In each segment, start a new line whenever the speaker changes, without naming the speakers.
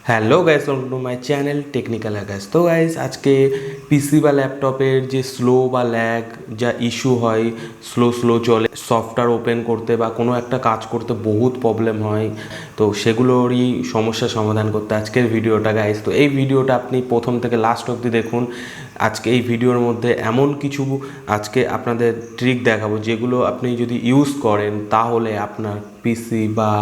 Hello guys, welcome to my channel technical Akash. তো guys, আজকে পিসি বা ল্যাপটপের যে স্লো বা ল্যাগ যা ইস্যু হয়, স্লো স্লো চলে, সফটওয়্যার ওপেন করতে বা কোনো একটা কাজ করতে বহুত প্রবলেম হয়, তো সেগুলোরই সমস্যার সমাধান করতে আজকের ভিডিওটা গাইস। তো এই ভিডিওটা আপনি প্রথম থেকে লাস্ট অবধি দেখুন। আজকে এই ভিডিওর মধ্যে এমন কিছু আজকে আপনাদের ট্রিক দেখাবো যেগুলো আপনি যদি ইউজ করেন তাহলে আপনার পিসি বা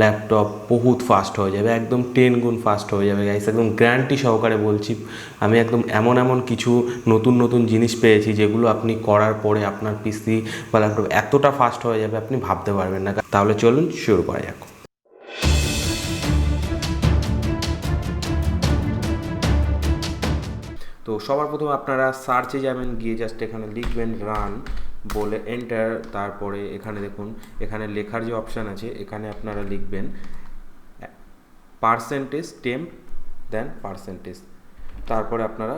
ল্যাপটপ বহুত ফাস্ট হয়ে যাবে, একদম 10 গুণ ফাস্ট হয়ে যাবে গাইস, একদম গ্যারান্টি সহকারে বলছি। আমি একদম এমন এমন কিছু নতুন নতুন জিনিস পেয়েছি যেগুলো আপনি করার পরে আপনার পিসি বা ল্যাপটপ এতটা ফাস্ট হয়ে যাবে আপনি ভাবতে পারবেন না। তাহলে চলুন শুরু করা যাক। তো সবার প্রথম আপনারা সার্চে যাবেন, গিয়ে জাস্ট এখানে লিখবেন রান বলে এন্টার, তারপরে এখানে দেখুন, এখানে লেখার যে অপশান আছে এখানে আপনারা লিখবেন পার্সেন্টেজ টেম্প দেন পার্সেন্টেজ, তারপরে আপনারা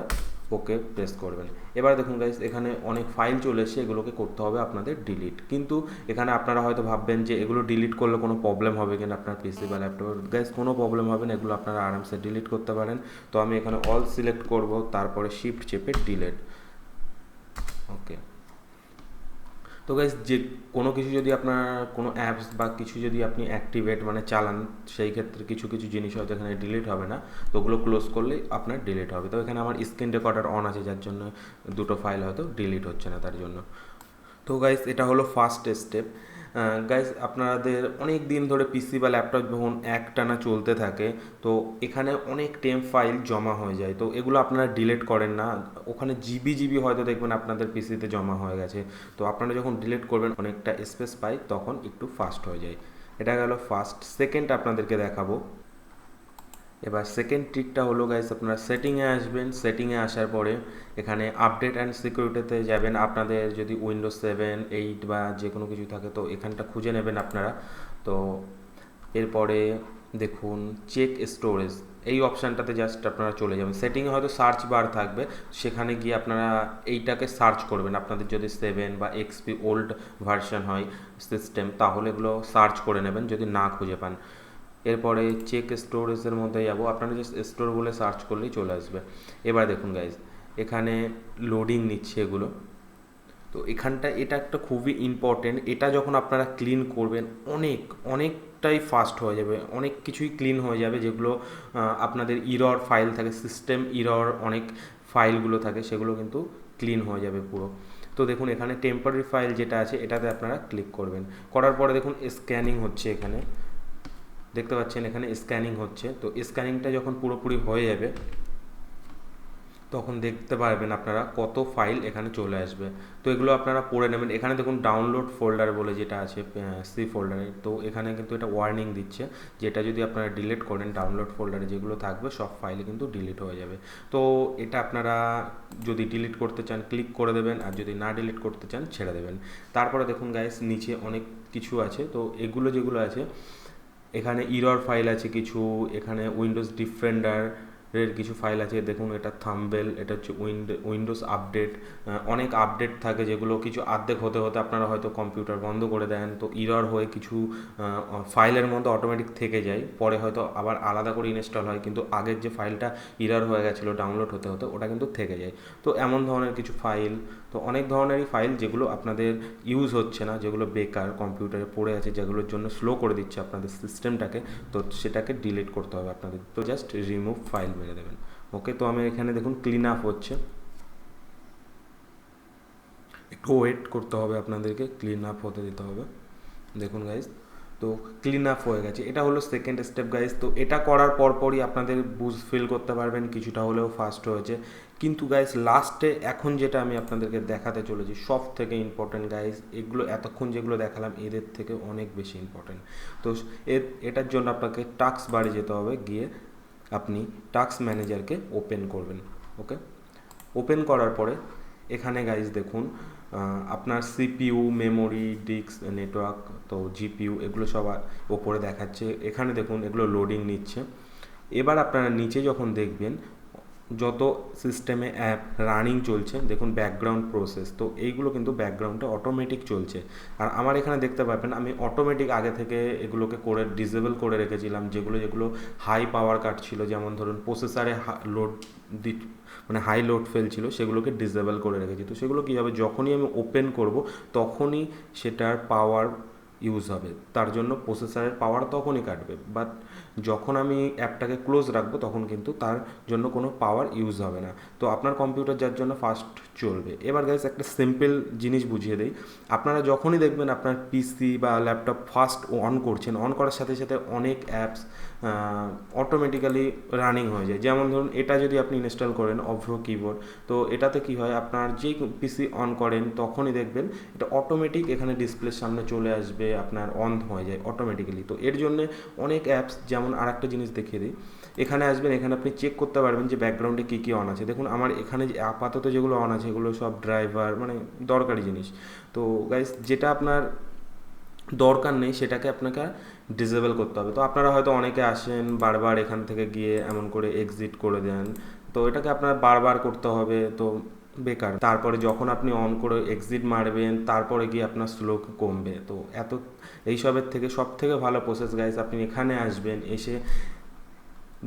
ওকে প্রেস করবেন। এবার দেখুন গাইস, এখানে অনেক ফাইল চলে এসে এগুলোকে করতে হবে আপনাদের ডিলিট। কিন্তু এখানে আপনারা হয়তো ভাববেন যে এগুলো ডিলিট করলে কোনো প্রবলেম হবে কিনা আপনার পিসি বা ল্যাপটপের। গাইস, কোনো প্রবলেম হবে না, এগুলো আপনারা আরামসে ডিলিট করতে পারেন। তো আমি এখানে অল সিলেক্ট করব, তারপরে শিফট চেপে ডিলিট। ওকে। তো গাইস, যে কোনো কিছু যদি আপনার কোনো অ্যাপস বা কিছু যদি আপনি অ্যাক্টিভেট মানে চালান, সেই ক্ষেত্রে কিছু কিছু জিনিস হয়তো এখানে ডিলিট হবে না, তো ওগুলো ক্লোজ করলেই আপনার ডিলিট হবে। তো এখানে আমার স্ক্রিন রেকর্ডার অন আছে, যার জন্য দুটো ফাইল হয়তো ডিলিট হচ্ছে না তার জন্য। তো গাইস, এটা হলো ফার্স্ট স্টেপ। গাইস, আপনাদের অনেক দিন ধরে পিসি বা ল্যাপটপ যখন একটানা চলতে থাকে, তো এখানে অনেক টেম্প ফাইল জমা হয়ে যায়। তো এগুলো আপনারা ডিলিট করেন না, ওখানে জিবি জিবি হয়তো দেখবেন আপনাদের পিসিতে জমা হয়ে গেছে। তো আপনারা যখন ডিলিট করবেন অনেকটা স্পেস পাই, তখন একটু ফাস্ট হয়ে যায়। এটা গেল ফার্স্ট। সেকেন্ড আপনাদেরকে দেখাবো। এবার সেকেন্ড ট্রিকটা হলো গাইস, আপনারা সেটিংয়ে আসবেন। সেটিংয়ে আসার পরে এখানে আপডেট অ্যান্ড সিকিউরিটিতে যাবেন। আপনাদের যদি উইন্ডোজ 7, 8 বা যে কোনো কিছু থাকে তো এখানটা খুঁজে নেবেন আপনারা। তো এরপরে দেখুন চেক স্টোরেজ, এই অপশানটাতে জাস্ট আপনারা চলে যাবেন। সেটিংয়ে হয়তো সার্চ বার থাকবে, সেখানে গিয়ে আপনারা এইটাকে সার্চ করবেন। আপনাদের যদি 7 বা XP ওল্ড ভার্সন হয় সিস্টেম, তাহলে এগুলো সার্চ করে নেবেন যদি না খুঁজে পান। এরপরে চেক স্টোরেজের মধ্যে যাবো, আপনারা জাস্ট স্টোর বলে সার্চ করলেই চলে আসবে। এবার দেখুন গাইজ, এখানে লোডিং নিচ্ছে এগুলো। তো এখানটা এটা একটা খুবই ইম্পর্টেন্ট, এটা যখন আপনারা ক্লিন করবেন অনেকটাই ফাস্ট হয়ে যাবে, অনেক কিছুই ক্লিন হয়ে যাবে। যেগুলো আপনাদের ইরর ফাইল থাকে, সিস্টেম ইরর অনেক ফাইলগুলো থাকে, সেগুলো কিন্তু ক্লিন হয়ে যাবে পুরো। তো দেখুন, এখানে টেম্পোরারি ফাইল যেটা আছে এটাতে আপনারা ক্লিক করবেন। করার পরে দেখুন স্ক্যানিং হচ্ছে, এখানে দেখতে পাচ্ছেন এখানে স্ক্যানিং হচ্ছে। তো স্ক্যানিংটা যখন পুরোপুরি হয়ে যাবে তখন দেখতে পারবেন আপনারা কত ফাইল এখানে চলে আসবে। তো এগুলো আপনারা পড়ে নেবেন। এখানে দেখুন ডাউনলোড ফোল্ডার বলে যেটা আছে সি ফোল্ডারে, তো এখানে কিন্তু এটা ওয়ার্নিং দিচ্ছে যেটা যদি আপনারা ডিলিট করেন, ডাউনলোড ফোল্ডারে যেগুলো থাকবে সব ফাইল কিন্তু ডিলিট হয়ে যাবে। তো এটা আপনারা যদি ডিলিট করতে চান ক্লিক করে দেবেন, আর যদি না ডিলিট করতে চান ছেড়ে দেবেন। তারপরে দেখুন গাইস, নিচে অনেক কিছু আছে। তো এগুলো যেগুলো আছে, এখানে ইরর ফাইল আছে কিছু, এখানে উইন্ডোজ ডিফেন্ডার এর কিছু ফাইল আছে। দেখুন, এটা থাম্বেল, এটা হচ্ছে উইন্ডোজ আপডেট। অনেক আপডেট থাকে যেগুলো কিছু আর্ধেক হতে হতে আপনারা হয়তো কম্পিউটার বন্ধ করে দেন, তো ইরর হয়ে কিছু ফাইলের মধ্যে অটোমেটিক থেকে যায়, পরে হয়তো আবার আলাদা করে ইনস্টল হয়, কিন্তু আগের যে ফাইলটা ইরর হয়ে গেছিলো ডাউনলোড হতে হতে ওটা কিন্তু থেকে যায়। তো এমন ধরনের কিছু ফাইল, তো অনেক ধরনেরই ফাইল যেগুলো আপনাদের ইউজ হচ্ছে না, যেগুলো বেকার কম্পিউটারে পড়ে আছে, যেগুলোর জন্য স্লো করে দিচ্ছে আপনাদের সিস্টেমটাকে, তো সেটাকে ডিলিট করতে হবে আপনাদের। তো জাস্ট রিমুভ ফাইল মেরে দেবেন। ওকে। তো আমি এখানে দেখুন ক্লিন আপ হচ্ছে, একটু ওয়েট করতে হবে আপনাদেরকে, ক্লিন আপ হতে দিতে হবে। দেখুন গাইজ, তো ক্লিন আপ হয়ে গেছে। এটা হলো সেকেন্ড স্টেপ গাইজ। তো এটা করার পরপরই আপনাদের বুঝ ফিল করতে পারবেন কিছুটা হলেও ফাস্ট হয়েছে। কিন্তু গাইজ, লাস্টে এখন যেটা আমি আপনাদেরকে দেখাতে চলেছি সব থেকে ইম্পর্টেন্ট গাইজ, এগুলো এতক্ষণ যেগুলো দেখালাম এদের থেকে অনেক বেশি ইম্পর্টেন্ট। তো এটার জন্য আপনাকে টাস্ক বারে যেতে হবে, গিয়ে আপনি টাস্ক ম্যানেজারকে ওপেন করবেন। ওকে। ওপেন করার পরে এখানে গাইজ দেখুন, আপনার সিপিইউ, মেমোরি, ডিস্ক, নেটওয়ার্ক, তো জিপিইউ এগুলো সব ওপরে দেখাচ্ছে। এখানে দেখুন এগুলো লোডিং নিচ্ছে। এবার আপনারা নিচে যখন দেখবেন যত সিস্টেমে অ্যাপ রানিং চলছে দেখুন ব্যাকগ্রাউন্ড প্রসেস, তো এইগুলো কিন্তু ব্যাকগ্রাউন্ডে অটোমেটিক চলছে। আর আমার এখানে দেখতে পাবেন আমি অটোমেটিক আগে থেকে এগুলোকে করে ডিসেবল করে রেখেছিলাম, যেগুলো হাই পাওয়ার কাট ছিল, যেমন ধরুন প্রসেসারে লোড মানে হাই লোড ফেলছিল, সেগুলোকে ডিসেবল করে রেখেছি। তো সেগুলো কী হবে, যখনই আমি ওপেন করব তখনই সেটার পাওয়ার ইউজ হবে, তার জন্য প্রসেসরের পাওয়ার তখনই কাটবে। বাট যখন আমি অ্যাপটাকে ক্লোজ রাখবো তখন কিন্তু তার জন্য কোনো পাওয়ার ইউজ হবে না। তো আপনার কম্পিউটার যার জন্য ফাস্ট চলবে। এবার গাইস একটা সিম্পল জিনিস বুঝিয়ে দেই, আপনারা যখনই দেখবেন আপনার পিসি বা ল্যাপটপ ফাস্ট অন করছেন, অন করার সাথে সাথে অনেক অ্যাপস অটোমেটিক্যালি রানিং হয়ে যায়। যেমন ধরুন এটা যদি আপনি ইনস্টল করেন অভ্রো কিবোর্ড, তো এটাতে কি হয়, আপনার যেই পিসি অন করেন তখনই দেখবেন এটা অটোমেটিক এখানে ডিসপ্লের সামনে চলে আসবে, আপনার অন হয়ে যায় অটোমেটিক্যালি। তো এর জন্য অনেক অ্যাপস, যেমন আর একটা জিনিস দেখিয়ে দিই, এখানে আসবেন, এখানে আপনি চেক করতে পারবেন যে ব্যাকগ্রাউন্ডে কী কী অন আছে। দেখুন আমার এখানে যে আপাতত যেগুলো অন আছে এগুলো সব ড্রাইভার, মানে দরকারি জিনিস। তো গাইস যেটা আপনার দরকার নেই সেটাকে আপনাকে ডিসেবল করতে হবে। তো আপনারা হয়তো অনেকে আসেন বারবার এখান থেকে গিয়ে এমন করে এক্সিট করে দেন, তো এটাকে আপনার বারবার করতে হবে, তো বেকার। তারপরে যখন আপনি অন করে এক্সিট মারবেন তারপরে গিয়ে আপনার স্লো কমবে। তো এইসবের থেকে সব থেকে ভালো প্রসেস গাইস, আপনি এখানে আসবেন, এসে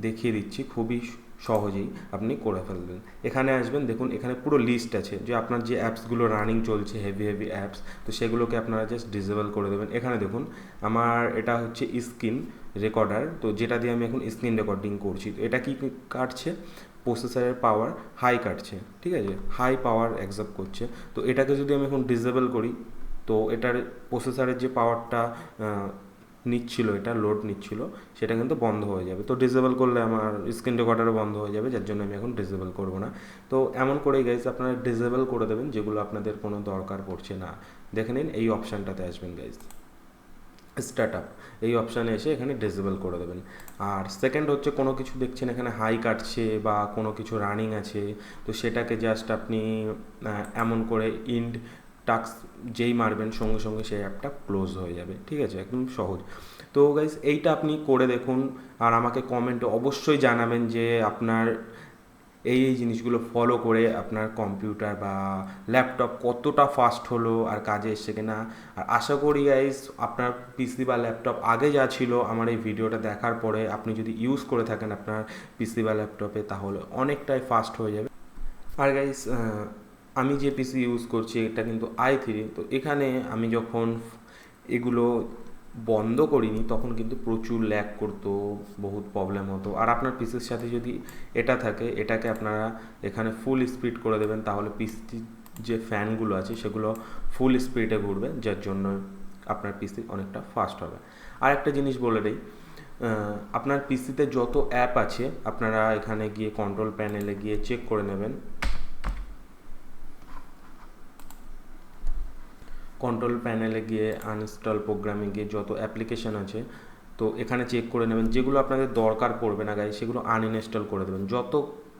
দেখিয়ে দিচ্ছি খুবই সহজেই আপনি করে ফেলবেন। এখানে আসবেন, দেখুন এখানে পুরো লিস্ট আছে যে আপনার যে অ্যাপসগুলো রানিং চলছে হেভি অ্যাপস, তো সেগুলোকে আপনারা জাস্ট ডিসেবল করে দেবেন। এখানে দেখুন আমার এটা হচ্ছে স্ক্রিন রেকর্ডার, তো যেটা দিয়ে আমি এখন স্ক্রিন রেকর্ডিং করছি। তো এটা কি কাটছে, প্রসেসরের পাওয়ার হাই কাটছে, ঠিক আছে, হাই পাওয়ার অ্যাকসেপ্ট করছে। তো এটাকে যদি আমি এখন ডিসেবল করি, তো এটার প্রসেসরের যে পাওয়ারটা নিচ্ছিল, এটা লোড নিচ্ছিল, সেটা কিন্তু বন্ধ হয়ে যাবে। তো ডিসেবল করলে আমার স্ক্রিন রেকর্ডারও বন্ধ হয়ে যাবে, যার জন্য আমি এখন ডিসেবল করব না। তো এমন করেই গাইজ আপনারা ডিসেবল করে দেবেন যেগুলো আপনাদের কোনো দরকার পড়ছে না। দেখে নিন এই অপশানটাতে আসবেন গাইজ, স্টার্ট আপ, এই অপশানে এসে এখানে ডিসেবল করে দেবেন। আর সেকেন্ড হচ্ছে কোনো কিছু দেখছেন এখানে হাই কাটছে বা কোনো কিছু রানিং আছে, তো সেটাকে জাস্ট আপনি এমন করে ইন্ড টাস্ক যেই মারবেন সঙ্গে সঙ্গে সেই অ্যাপটা ক্লোজ হয়ে যাবে, ঠিক আছে, একদম সহজ। তো গাইজ এইটা আপনি করে দেখুন, আর আমাকে কমেন্টে অবশ্যই জানাবেন যে আপনার এই জিনিসগুলো ফলো করে আপনার কম্পিউটার বা ল্যাপটপ কতটা ফাস্ট হলো আর কাজে এসছে কিনা। আর আশা করি গাইস আপনার পিসি বা ল্যাপটপ আগে যা ছিল আমার এই ভিডিওটা দেখার পরে আপনি যদি ইউজ করে থাকেন আপনার পিসি বা ল্যাপটপে, তাহলে অনেকটাই ফাস্ট হয়ে যাবে। আর গাইস আমি যে পিসি ইউজ করছি এটা কিন্তু i3, তো এখানে আমি যখন এগুলো বন্ধ করিনি তখন কিন্তু প্রচুর ল্যাগ করতো, বহুত প্রবলেম হতো। আর আপনার পিসির সাথে যদি এটা থাকে, এটাকে আপনারা এখানে ফুল স্পিড করে দেবেন, তাহলে পিসির যে ফ্যানগুলো আছে সেগুলো ফুল স্পিডে ঘুরবে, যার জন্য আপনার পিসি অনেকটা ফাস্ট হবে। আর একটা জিনিস বলে দিই, আপনার পিসিতে যত অ্যাপ আছে আপনারা এখানে গিয়ে কন্ট্রোল প্যানেলে গিয়ে চেক করে নেবেন। কন্ট্রোল প্যানেলে গিয়ে আনইনস্টল প্রোগ্রামে গিয়ে যত অ্যাপ্লিকেশান আছে, তো এখানে চেক করে নেবেন, যেগুলো আপনাদের দরকার পড়বে না গাইজ সেগুলো আনইনস্টল করে দেবেন। যত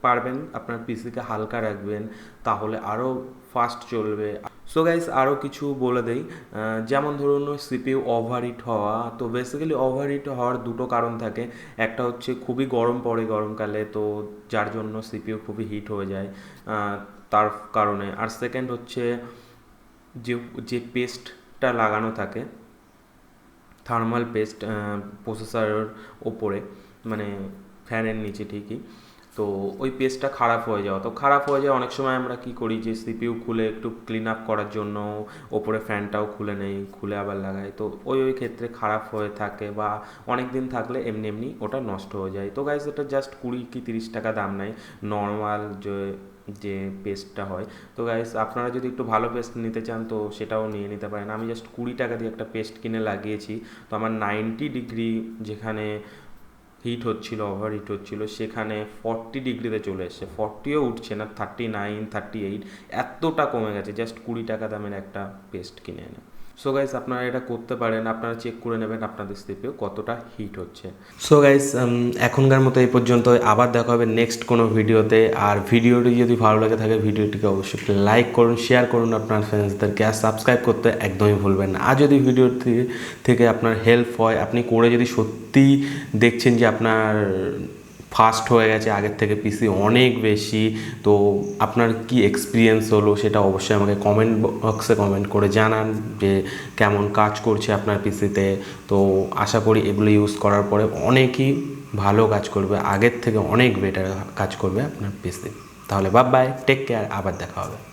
পারবেন আপনার পিসিকে হালকা রাখবেন, তাহলে আরও ফাস্ট চলবে। সো গাইজ আরও কিছু বলে দেই, যেমন ধরুন সিপিইউ ওভারহিট হওয়া। তো বেসিক্যালি ওভারহিট হওয়ার দুটো কারণ থাকে, একটা হচ্ছে খুবই গরম পড়ে গরমকালে, তো যার জন্য সিপিইউ খুবই হিট হয়ে যায় তার কারণে। আর সেকেন্ড হচ্ছে যে যে পেস্টটা লাগানো থাকে, থার্মাল পেস্ট প্রসেসরের ওপরে, মানে ফ্যানের নিচে ঠিকই, তো ওই পেস্টটা খারাপ হয়ে যাওয়া। তো খারাপ হয়ে যায় অনেক সময় আমরা কি করি যে সিপিইউ খুলে একটু ক্লিন আপ করার জন্য ওপরে ফ্যানটাও খুলে নেই, খুলে আবার লাগাই, তো ওই ক্ষেত্রে খারাপ হয়ে থাকে বা অনেক দিন থাকলে এমনি ওটা নষ্ট হয়ে যায়। তো গাইস এটা জাস্ট 20 কি 30 টাকা দাম নেয় নর্মাল যে পেস্টটা হয়। তো গাইস আপনারা যদি একটু ভালো পেস্ট নিতে চান তো সেটাও নিয়ে নিতে পারেন। আমি জাস্ট 20 টাকা দিয়ে একটা পেস্ট কিনে লাগিয়েছি, তো আমার 90 ডিগ্রি যেখানে হিট হচ্ছিল, ওভার হিট হচ্ছিল, সেখানে 40 ডিগ্রিতে চলে এসছে, 40ও উঠছে না, 39 38 এতটা কমে গেছে জাস্ট 20 টাকা দামের একটা পেস্ট কিনে এনে। সো গাইস আপনারা এটা করতে পারেন, আপনারা চেক করে নেবেন আপনাদের সিপিইউ কতটা হিট হচ্ছে। সো গাইস এখনকার মতো এই পর্যন্ত, আবার দেখা হবে নেক্সট কোনো ভিডিওতে। আর ভিডিওটি যদি ভালো লাগে থাকে ভিডিওটিকে অবশ্যই লাইক করুন, শেয়ার করুন আপনার ফ্রেন্ডসদেরকে, আর সাবস্ক্রাইব করতে একদমই ভুলবেন না। আর যদি ভিডিও থেকে আপনার হেল্প হয়, আপনি করে যদি সত্যি দেখছেন যে আপনার ফাস্ট হয়ে গেছে আগের থেকে পিসি অনেক বেশি। তো আপনার কি এক্সপিরিয়েন্স হলো সেটা অবশ্যই আমাকে কমেন্ট বক্সে কমেন্ট করে জানান যে কেমন কাজ করছে আপনার পিসিতে। তো আশা করি এগুলো ইউজ করার পরে অনেকই ভালো কাজ করবে, আগের থেকে অনেক বেটার কাজ করবে আপনার পিসি। তাহলে বাই বাই, টেক কেয়ার, আবার দেখা হবে।